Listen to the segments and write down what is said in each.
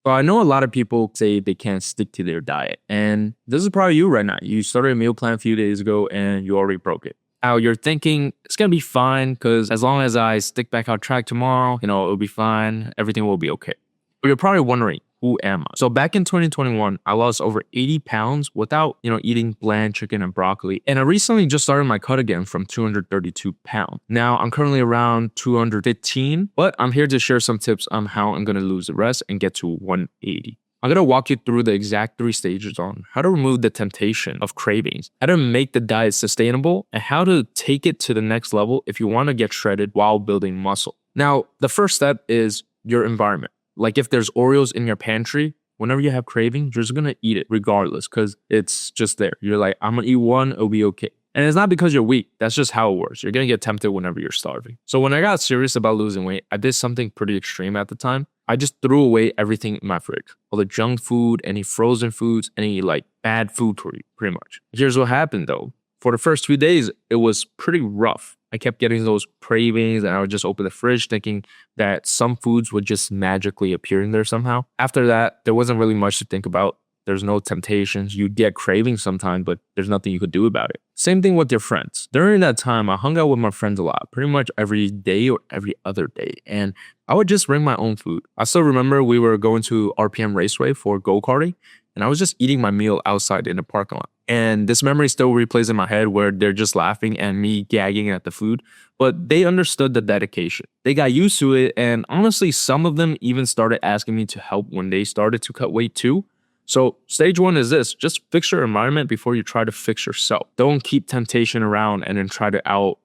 But I know a lot of people say they can't stick to their diet. And this is probably you right now. You started a meal plan a few days ago and you already broke it. Now you're thinking it's going to be fine because as long as I stick back on track tomorrow, it'll be fine. Everything will be okay. But you're probably wondering, who am I? So back in 2021, I lost over 80 pounds without, eating bland chicken and broccoli. And I recently just started my cut again from 232 pounds. Now I'm currently around 215, but I'm here to share some tips on how I'm going to lose the rest and get to 180. I'm going to walk you through the exact 3 stages on how to remove the temptation of cravings, how to make the diet sustainable, and how to take it to the next level if you want to get shredded while building muscle. Now, the first step is your environment. Like if there's Oreos in your pantry, whenever you have cravings, you're just going to eat it regardless because it's just there. You're like, I'm going to eat one, it'll be okay. And it's not because you're weak. That's just how it works. You're going to get tempted whenever you're starving. So when I got serious about losing weight, I did something pretty extreme at the time. I just threw away everything in my fridge. All the junk food, any frozen foods, any bad food for you, pretty much. Here's what happened though. For the first 2 days, it was pretty rough. I kept getting those cravings and I would just open the fridge thinking that some foods would just magically appear in there somehow. After that, there wasn't really much to think about. There's no temptations. You get cravings sometimes, but there's nothing you could do about it. Same thing with your friends. During that time, I hung out with my friends a lot, pretty much every day or every other day. And I would just bring my own food. I still remember we were going to RPM Raceway for go-karting, and I was just eating my meal outside in the parking lot. And this memory still replays in my head where they're just laughing and me gagging at the food. But they understood the dedication. They got used to it. And honestly, some of them even started asking me to help when they started to cut weight too. So stage 1 is this: just fix your environment before you try to fix yourself. Don't keep temptation around and then try to out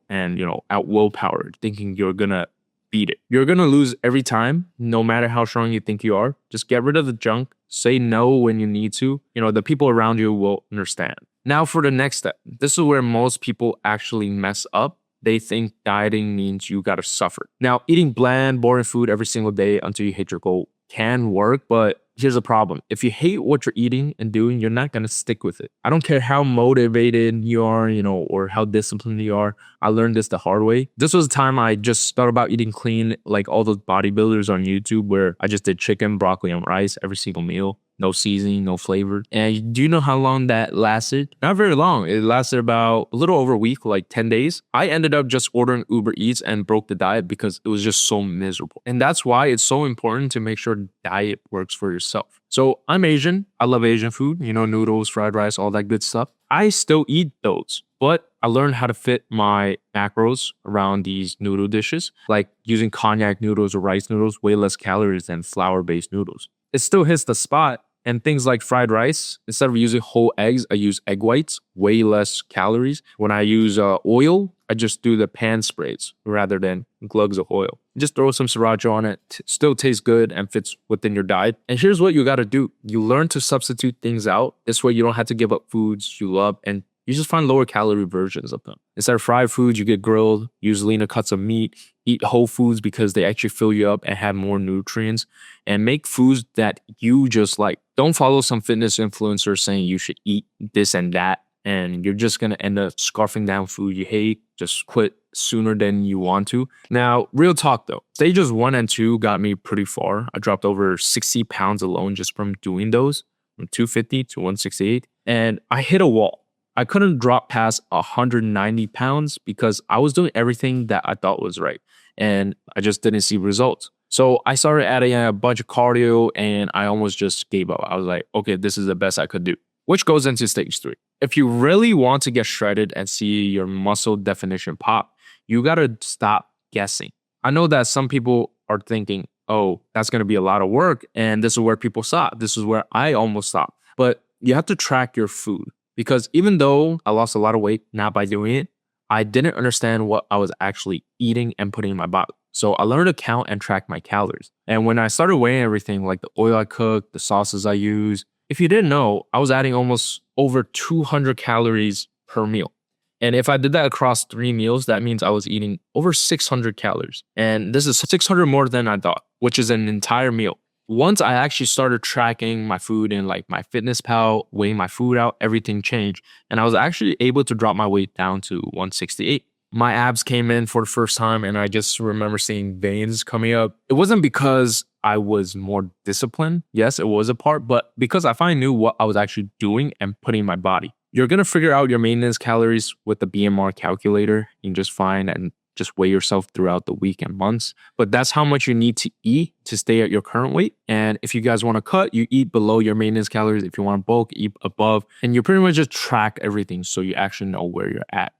willpower thinking you're gonna beat it. You're gonna lose every time, no matter how strong you think you are. Just get rid of the junk. Say no when you need to. The people around you will understand. Now for the next step. This is where most people actually mess up. They think dieting means you gotta suffer. Now, eating bland, boring food every single day until you hit your goal can work, but here's the problem. If you hate what you're eating and doing, you're not going to stick with it. I don't care how motivated you are, or how disciplined you are. I learned this the hard way. This was the time I just thought about eating clean, like all those bodybuilders on YouTube where I just did chicken, broccoli, and rice every single meal. No seasoning, no flavor. And do you know how long that lasted? Not very long. It lasted about a little over a week, like 10 days. I ended up just ordering Uber Eats and broke the diet because it was just so miserable. And that's why it's so important to make sure diet works for yourself. So I'm Asian. I love Asian food, noodles, fried rice, all that good stuff. I still eat those, but I learned how to fit my macros around these noodle dishes, like using cognac noodles or rice noodles, way less calories than flour-based noodles. It still hits the spot. And things like fried rice, instead of using whole eggs, I use egg whites, way less calories. When I use oil, I just do the pan sprays rather than glugs of oil. Just throw some sriracha on it. Still tastes good and fits within your diet. And here's what you got to do. You learn to substitute things out. This way you don't have to give up foods you love, and you just find lower calorie versions of them. Instead of fried foods, you get grilled, use leaner cuts of meat, eat whole foods because they actually fill you up and have more nutrients, and make foods that you just like. Don't follow some fitness influencers saying you should eat this and that, and you're just going to end up scarfing down food you hate. Just quit sooner than you want to. Now, real talk though, stages 1 and 2 got me pretty far. I dropped over 60 pounds alone just from doing those, from 250 to 168, and I hit a wall. I couldn't drop past 190 pounds because I was doing everything that I thought was right, and I just didn't see results. So I started adding a bunch of cardio and I almost just gave up. I was like, okay, this is the best I could do, which goes into stage 3. If you really want to get shredded and see your muscle definition pop, you got to stop guessing. I know that some people are thinking, oh, that's going to be a lot of work. And this is where people stop. This is where I almost stopped. But you have to track your food, because even though I lost a lot of weight not by doing it, I didn't understand what I was actually eating and putting in my body. So I learned to count and track my calories. And when I started weighing everything, like the oil I cook, the sauces I use, if you didn't know, I was adding almost over 200 calories per meal. And if I did that across 3 meals, that means I was eating over 600 calories. And this is 600 more than I thought, which is an entire meal. Once I actually started tracking my food in like MyFitnessPal, weighing my food out, everything changed. And I was actually able to drop my weight down to 168. My abs came in for the first time and I just remember seeing veins coming up. It wasn't because I was more disciplined. Yes, it was a part, but because I finally knew what I was actually doing and putting in my body. You're going to figure out your maintenance calories with the BMR calculator. You can just find and just weigh yourself throughout the week and months. But that's how much you need to eat to stay at your current weight. And if you guys want to cut, you eat below your maintenance calories. If you want to bulk, eat above. And you pretty much just track everything so you actually know where you're at.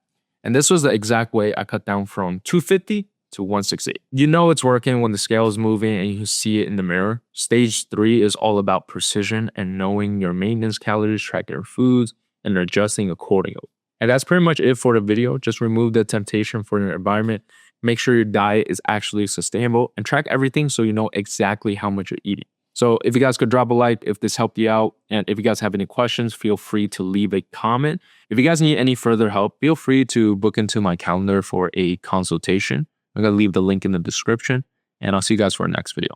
And this was the exact way I cut down from 250 to 168. You know it's working when the scale is moving and you see it in the mirror. Stage 3 is all about precision and knowing your maintenance calories, track your foods, and adjusting accordingly. And that's pretty much it for the video. Just remove the temptation for your environment. Make sure your diet is actually sustainable and track everything so you know exactly how much you're eating. So if you guys could drop a like if this helped you out. And if you guys have any questions, feel free to leave a comment. If you guys need any further help, feel free to book into my calendar for a consultation. I'm going to leave the link in the description. And I'll see you guys for our next video.